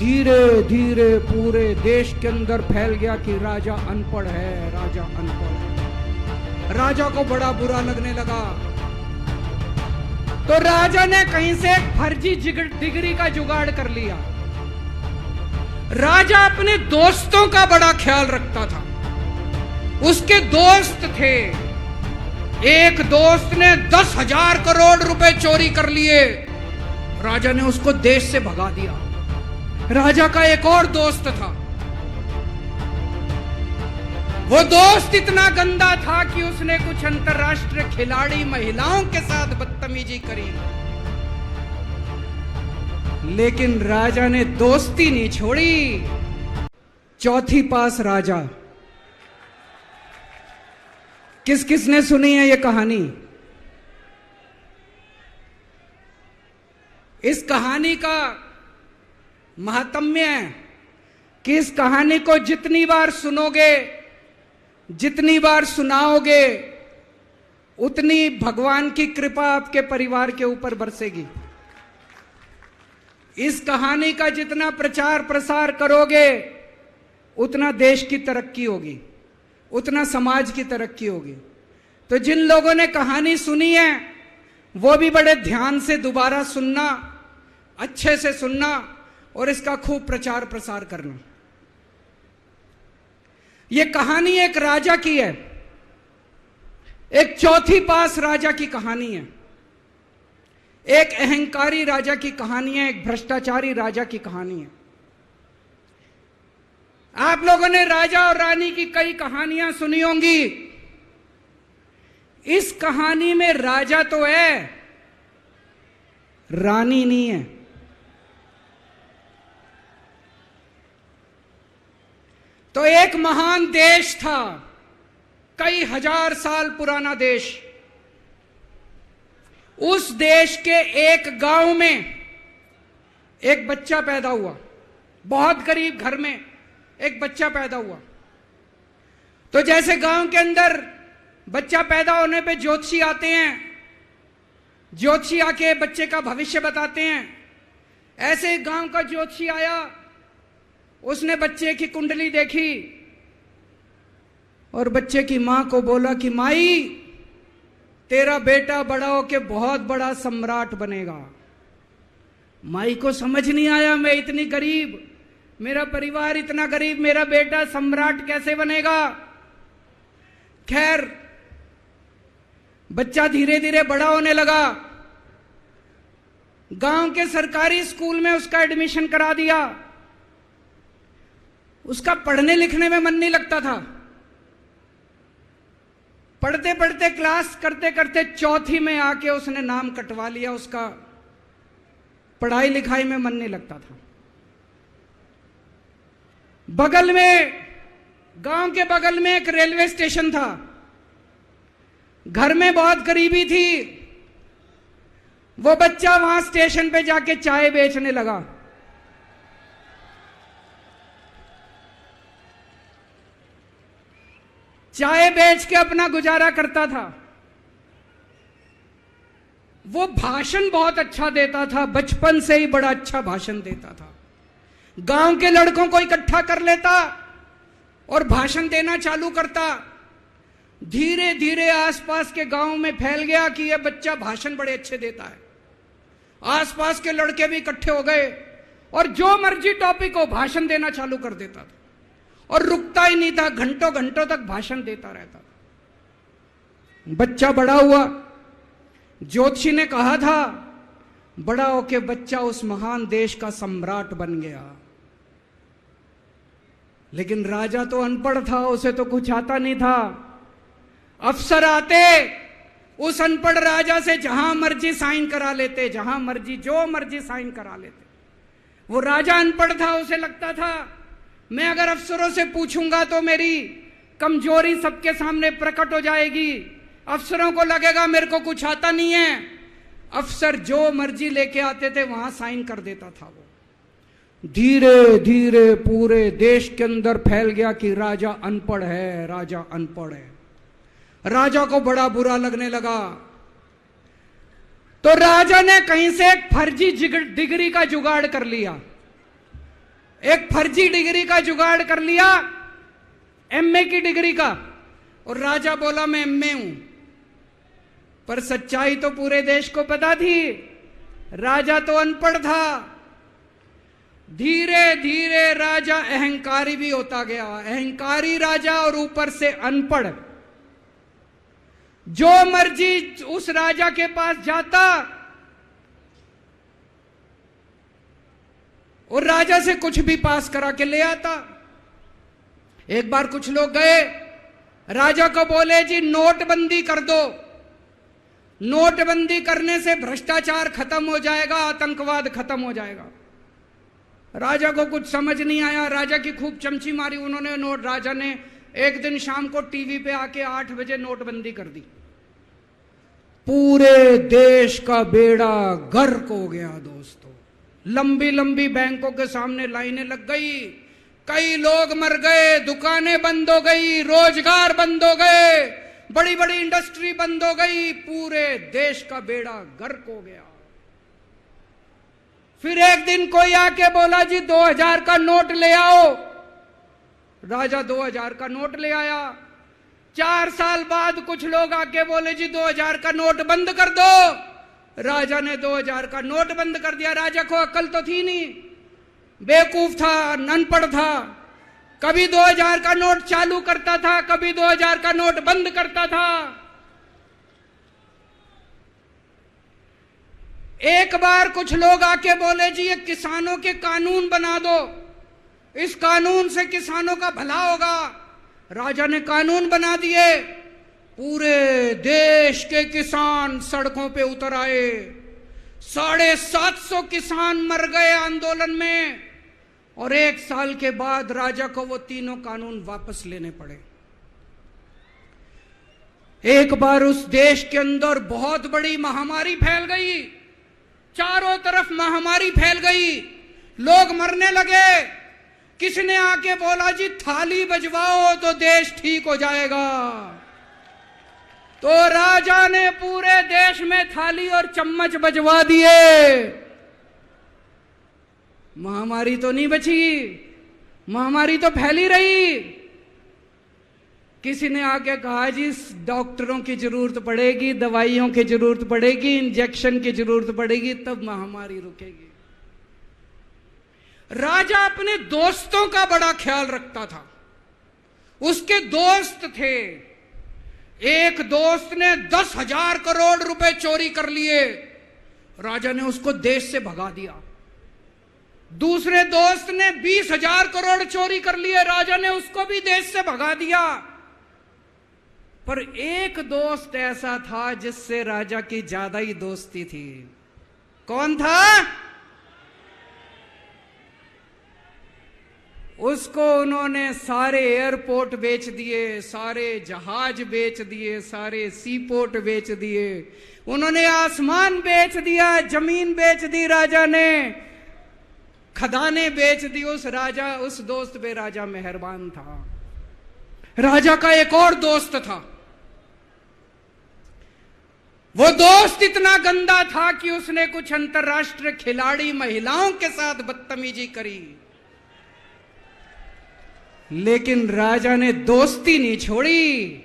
धीरे धीरे पूरे देश के अंदर फैल गया कि राजा अनपढ़ है, राजा अनपढ़ है। राजा को बड़ा बुरा लगने लगा, तो राजा ने कहीं से एक फर्जी डिग्री का जुगाड़ कर लिया। राजा अपने दोस्तों का बड़ा ख्याल रखता था। उसके दोस्त थे, एक दोस्त ने 10,000 करोड़ रुपए चोरी कर लिए। राजा ने उसको देश से भगा दिया। राजा का एक और दोस्त था, वो दोस्त इतना गंदा था कि उसने कुछ अंतरराष्ट्रीय खिलाड़ी महिलाओं के साथ बदतमीजी करी, लेकिन राजा ने दोस्ती नहीं छोड़ी। चौथी पास राजा। किस किस ने सुनी है ये कहानी? इस कहानी का महात्म्य है कि इस कहानी को जितनी बार सुनोगे, जितनी बार सुनाओगे, उतनी भगवान की कृपा आपके परिवार के ऊपर बरसेगी। इस कहानी का जितना प्रचार प्रसार करोगे, उतना देश की तरक्की होगी, उतना समाज की तरक्की होगी। तो जिन लोगों ने कहानी सुनी है, वो भी बड़े ध्यान से दोबारा सुनना, अच्छे से सुनना और इसका खूब प्रचार प्रसार करना। यह कहानी एक राजा की है, एक चौथी पास राजा की कहानी है, एक अहंकारी राजा की कहानी है, एक भ्रष्टाचारी राजा की कहानी है। आप लोगों ने राजा और रानी की कई कहानियां सुनी होंगी। इस कहानी में राजा तो है, रानी नहीं है। तो एक महान देश था, कई हजार साल पुराना देश। उस देश के एक गांव में एक बच्चा पैदा हुआ, बहुत गरीब घर में एक बच्चा पैदा हुआ। तो जैसे गांव के अंदर बच्चा पैदा होने पे ज्योतिषी आते हैं, ज्योतिषी आके बच्चे का भविष्य बताते हैं, ऐसे गांव का ज्योतिषी आया। उसने बच्चे की कुंडली देखी और बच्चे की मां को बोला कि माई, तेरा बेटा बड़ा होके बहुत बड़ा सम्राट बनेगा। माई को समझ नहीं आया, मैं इतनी गरीब, मेरा परिवार इतना गरीब, मेरा बेटा सम्राट कैसे बनेगा। खैर, बच्चा धीरे धीरे बड़ा होने लगा। गांव के सरकारी स्कूल में उसका एडमिशन करा दिया। उसका पढ़ने लिखने में मन नहीं लगता था। पढ़ते पढ़ते, क्लास करते करते चौथी में आके उसने नाम कटवा लिया। उसका पढ़ाई लिखाई में मन नहीं लगता था। बगल में, गांव के बगल में एक रेलवे स्टेशन था। घर में बहुत गरीबी थी। वो बच्चा वहां स्टेशन पे जाके चाय बेचने लगा। चाय बेच के अपना गुजारा करता था। वो भाषण बहुत अच्छा देता था, बचपन से ही बड़ा अच्छा भाषण देता था। गांव के लड़कों को इकट्ठा कर लेता और भाषण देना चालू करता। धीरे धीरे आसपास के गांव में फैल गया कि यह बच्चा भाषण बड़े अच्छे देता है। आसपास के लड़के भी इकट्ठे हो गए और जो मर्जी टॉपिक हो भाषण देना चालू कर देता था और रुकता ही नहीं था, घंटों घंटों तक भाषण देता रहता था। बच्चा बड़ा हुआ। ज्योतिषी ने कहा था, बड़ा होके बच्चा उस महान देश का सम्राट बन गया। लेकिन राजा तो अनपढ़ था, उसे तो कुछ आता नहीं था। अफसर आते, उस अनपढ़ राजा से जहां मर्जी साइन करा लेते, जहां मर्जी जो मर्जी साइन करा लेते। वो राजा अनपढ़ था, उसे लगता था मैं अगर अफसरों से पूछूंगा तो मेरी कमजोरी सबके सामने प्रकट हो जाएगी। अफसरों को लगेगा मेरे को कुछ आता नहीं है। अफसर जो मर्जी लेके आते थे वहां साइन कर देता था। वो धीरे धीरे पूरे देश के अंदर फैल गया कि राजा अनपढ़ है, राजा अनपढ़ है। राजा को बड़ा बुरा लगने लगा, तो राजा ने कहीं से एक फर्जी डिग्री का जुगाड़ कर लिया। एक फर्जी डिग्री का जुगाड़ कर लिया, एमए की डिग्री का, और राजा बोला मैं एमए हूं। पर सच्चाई तो पूरे देश को पता थी, राजा तो अनपढ़ था। धीरे धीरे राजा अहंकारी भी होता गया, अहंकारी राजा और ऊपर से अनपढ़। जो मर्जी उस राजा के पास जाता और राजा से कुछ भी पास करा के ले आता। एक बार कुछ लोग गए, राजा को बोले जी नोटबंदी कर दो, नोटबंदी करने से भ्रष्टाचार खत्म हो जाएगा, आतंकवाद खत्म हो जाएगा। राजा को कुछ समझ नहीं आया, राजा की खूब चमची मारी उन्होंने। राजा ने एक दिन शाम को टीवी पे आके 8 बजे नोटबंदी कर दी। पूरे देश का बेड़ा गर्क हो गया दोस्तों। लंबी लंबी बैंकों के सामने लाइनें लग गई, कई लोग मर गए, दुकानें बंद हो गई, रोजगार बंद हो गए, बड़ी बड़ी इंडस्ट्री बंद हो गई, पूरे देश का बेड़ा गर्क हो गया। फिर एक दिन कोई आके बोला जी 2000 का नोट ले आओ। राजा 2000 का नोट ले आया। 4 साल बाद कुछ लोग आके बोले जी 2000 का नोट बंद कर दो। राजा ने 2000 का नोट बंद कर दिया। राजा को अक्ल तो थी नहीं, बेवकूफ था, अनपढ़ था। कभी 2000 का नोट चालू करता था, कभी 2000 का नोट बंद करता था। एक बार कुछ लोग आके बोले जी ये किसानों के कानून बना दो, इस कानून से किसानों का भला होगा। राजा ने कानून बना दिए, पूरे देश के किसान सड़कों पे उतर आए। 750 किसान मर गए आंदोलन में, और 1 साल के बाद राजा को वो तीनों कानून वापस लेने पड़े। एक बार उस देश के अंदर बहुत बड़ी महामारी फैल गई, चारों तरफ महामारी फैल गई, लोग मरने लगे। किसी ने आके बोला जी थाली बजवाओ तो देश ठीक हो जाएगा। तो राजा ने पूरे देश में थाली और चम्मच बजवा दिए। महामारी तो नहीं बची, महामारी तो फैली रही। किसी ने आके कहा जी डॉक्टरों की जरूरत पड़ेगी, दवाइयों की जरूरत पड़ेगी, इंजेक्शन की जरूरत पड़ेगी, तब महामारी रुकेगी। राजा अपने दोस्तों का बड़ा ख्याल रखता था। उसके दोस्त थे। एक दोस्त ने 10,000 करोड़ रुपए चोरी कर लिए, राजा ने उसको देश से भगा दिया। दूसरे दोस्त ने 20,000 करोड़ चोरी कर लिए, राजा ने उसको भी देश से भगा दिया। पर एक दोस्त ऐसा था जिससे राजा की ज्यादा ही दोस्ती थी। कौन था? उसको उन्होंने सारे एयरपोर्ट बेच दिए, सारे जहाज बेच दिए, सारे सी पोर्ट बेच दिए, उन्होंने आसमान बेच दिया, जमीन बेच दी राजा ने, खदानें बेच दी। उस दोस्त पे राजा मेहरबान था। राजा का एक और दोस्त था। वो दोस्त इतना गंदा था कि उसने कुछ अंतर्राष्ट्रीय खिलाड़ी महिलाओं के साथ बदतमीजी करी, लेकिन राजा ने दोस्ती नहीं छोड़ी।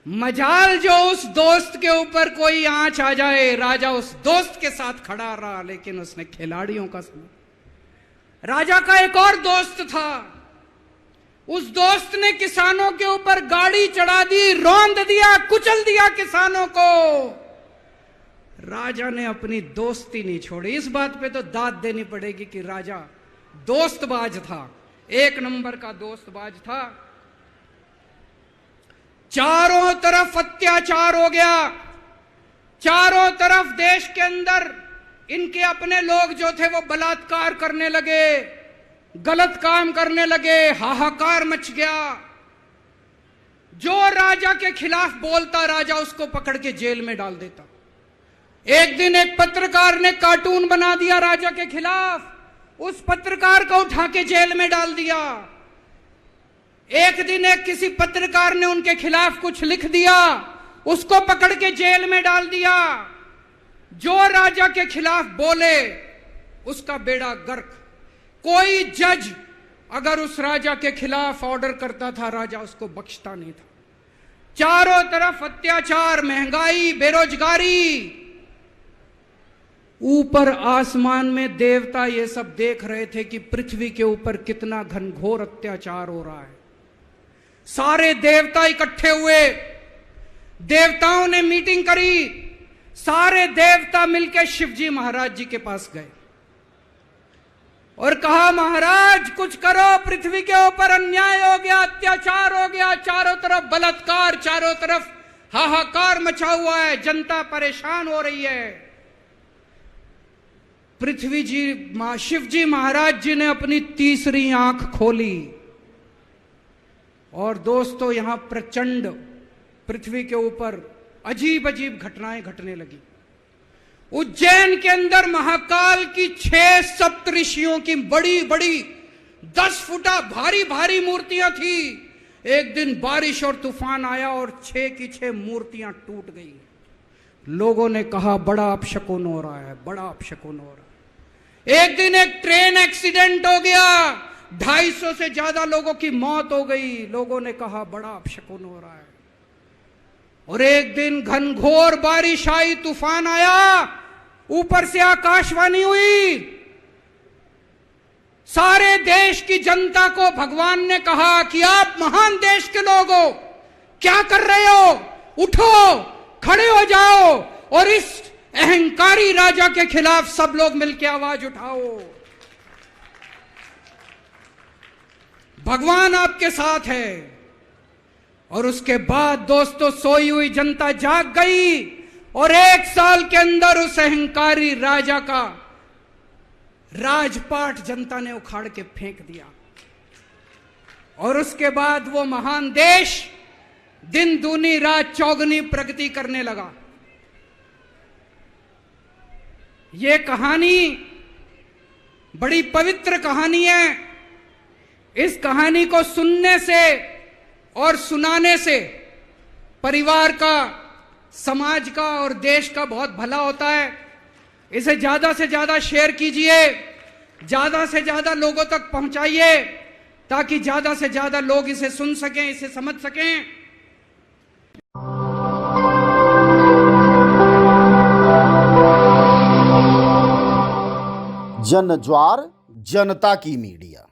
मजाल जो उस दोस्त के ऊपर कोई आंच आ जाए, राजा उस दोस्त के साथ खड़ा रहा, लेकिन उसने खिलाड़ियों का सुना। राजा का एक और दोस्त था। उस दोस्त ने किसानों के ऊपर गाड़ी चढ़ा दी, रौंद दिया, कुचल दिया किसानों को। राजा ने अपनी दोस्ती नहीं छोड़ी। इस बात पे तो दाद देनी पड़ेगी कि राजा दोस्तबाज था, 1 नंबर का दोस्तबाज था। चारों तरफ अत्याचार हो गया, चारों तरफ देश के अंदर इनके अपने लोग जो थे वो बलात्कार करने लगे, गलत काम करने लगे, हाहाकार मच गया। जो राजा के खिलाफ बोलता, राजा उसको पकड़ के जेल में डाल देता। एक दिन एक पत्रकार ने कार्टून बना दिया राजा के खिलाफ, उस पत्रकार को उठा के जेल में डाल दिया। एक दिन एक किसी पत्रकार ने उनके खिलाफ कुछ लिख दिया, उसको पकड़ के जेल में डाल दिया। जो राजा के खिलाफ बोले उसका बेड़ा गर्क। कोई जज अगर उस राजा के खिलाफ ऑर्डर करता था, राजा उसको बख्शता नहीं था। चारों तरफ अत्याचार, महंगाई, बेरोजगारी। ऊपर आसमान में देवता ये सब देख रहे थे कि पृथ्वी के ऊपर कितना घनघोर अत्याचार हो रहा है। सारे देवता इकट्ठे हुए, देवताओं ने मीटिंग करी, सारे देवता मिलकर शिवजी महाराज जी के पास गए और कहा, महाराज कुछ करो, पृथ्वी के ऊपर अन्याय हो गया, अत्याचार हो गया, चारों तरफ बलात्कार, चारों तरफ हाहाकार मचा हुआ है, जनता परेशान हो रही है। पृथ्वी जी, शिवजी महाराज जी ने अपनी तीसरी आंख खोली और दोस्तों यहां प्रचंड पृथ्वी के ऊपर अजीब अजीब घटनाएं घटने लगी। उज्जैन के अंदर महाकाल की 6 सप्तऋषियों की बड़ी बड़ी 10 फुटा भारी भारी मूर्तियां थी। एक दिन बारिश और तूफान आया और 6 की 6 मूर्तियां टूट गई। लोगों ने कहा बड़ा अपशकुन हो रहा है, बड़ा अपशकुन हो रहा है। एक दिन एक ट्रेन एक्सीडेंट हो गया, 250 से ज्यादा लोगों की मौत हो गई। लोगों ने कहा बड़ा अपशकुन हो रहा है। और एक दिन घनघोर बारिश आई, तूफान आया, ऊपर से आकाशवाणी हुई, सारे देश की जनता को भगवान ने कहा कि आप महान देश के लोग हो, क्या कर रहे हो, उठो, खड़े हो जाओ और इस अहंकारी राजा के खिलाफ सब लोग मिलकर आवाज उठाओ। भगवान आपके साथ है। और उसके बाद दोस्तों सोई हुई जनता जाग गई और 1 साल के अंदर उस अहंकारी राजा का राजपाट जनता ने उखाड़ के फेंक दिया। और उसके बाद वो महान देश दिन दूनी रात चौगुनी प्रगति करने लगा। ये कहानी बड़ी पवित्र कहानी है। इस कहानी को सुनने से और सुनाने से परिवार का, समाज का और देश का बहुत भला होता है। इसे ज्यादा से ज्यादा शेयर कीजिए, ज्यादा से ज्यादा लोगों तक पहुंचाइए ताकि ज्यादा से ज्यादा लोग इसे सुन सकें, इसे समझ सकें। जन ज्वार, जनता की मीडिया।